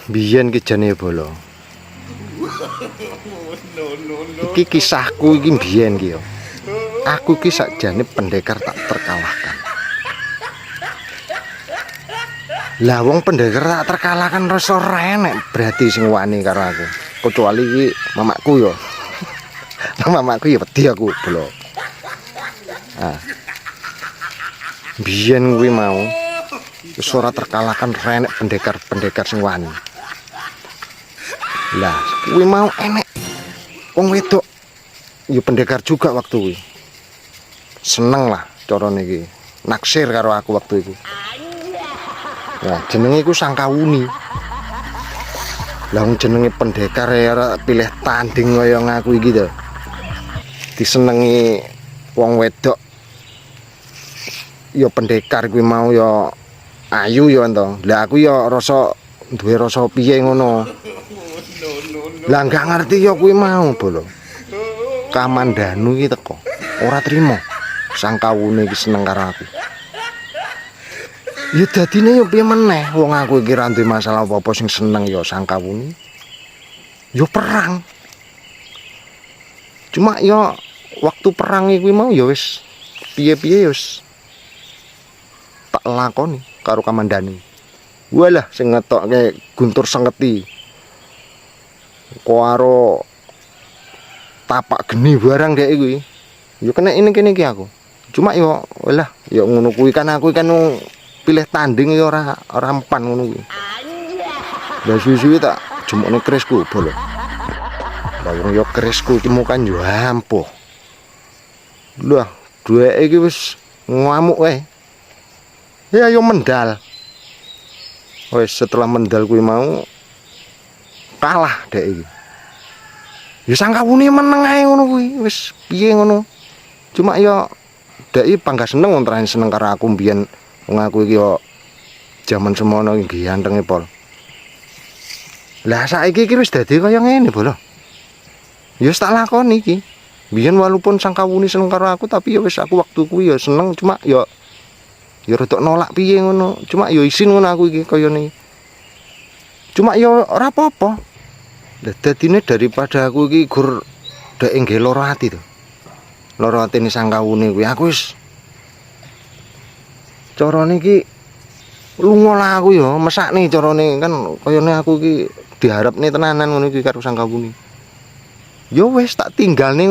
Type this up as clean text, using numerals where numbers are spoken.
Biyen ki jane bolo. Iki kisahku iki biyen ki yo. Aku ki sakjane pendekar tak terkalahkan. Lah wong pendekar tak terkalahkan rasa renek berarti sing wani karo aku. Kecuali iki mamaku yo. Mamaku ya wedi aku bolo. Ah. Biyen kuwi mau wis ora terkalahkan renek pendekar-pendekar sing wani. Lah, kuwi mau enek wong wedok ya pendekar juga waktu kuwi. Seneng lah carane iki. Naksir karo aku waktu itu. Nah, jenenge iku Sangkawuni. Lah wong jenenge pendekar ya ora pilih tanding kaya ngaku iki to. Disenengi wong wedok ya pendekar kuwi mau ya ayu ya to. Lah aku ya rasa duwe rasa piye ngono. Lah gak ngerti ya kuwi mau bolo. Kamandanu iki teko. Ora trimo. Sangkawune iki seneng karo aku. Ya dadine yo piye meneh wong aku iki ra duwe masalah apa-apa sing seneng ya Sangkawune. Yo perang. Cuma yo waktu perang kuwi mau ya wis piye-piye wis tak lakoni karo kamandanu. Walah sing ngetokke guntur sengeti. Karo tapak geni barang dek kuwi. Yo kena ini kene iki aku. Cuma yo walah yo ngono kuwi kan aku kan pilih tanding yo ora empan ngono kuwi. Lah suwi-suwi tak jemukne kerisku bolo. Lah wong yo kerisku iki kan yo ampuh. Lah duweke iki wis ngamuk wae. Ya yo mendal. Wes setelah mendal kuwi mau kalah dek iki. Ya Sangkawune meneng ae ngono kuwi, wis piye ngono. Cuma ya dek iki pangga seneng wong terakhir seneng karo aku mbiyen wong aku iki yo jaman semono iki gantenge pol. Lah saiki iki wis dadi kaya ngene bolo. Ya wis tak lakoni iki. Mbiyen walaupun Sangkawune seneng karo aku tapi ya wis aku waktu kuwi ya seneng cuma ya rada nolak piye ngono. Cuma ya isin ngono aku iki kayane. Cuma ya ora apa-apa. Lah dadine daripada aku iki gur dek nggih lara ati to. Lara atine Sangkawune kuwi aku wis carane iki lunga lah aku ya, mesakne carane kan kayane aku iki diharapne tenanan ngono iki karo Sangkawune. Ya wis tak tinggalne.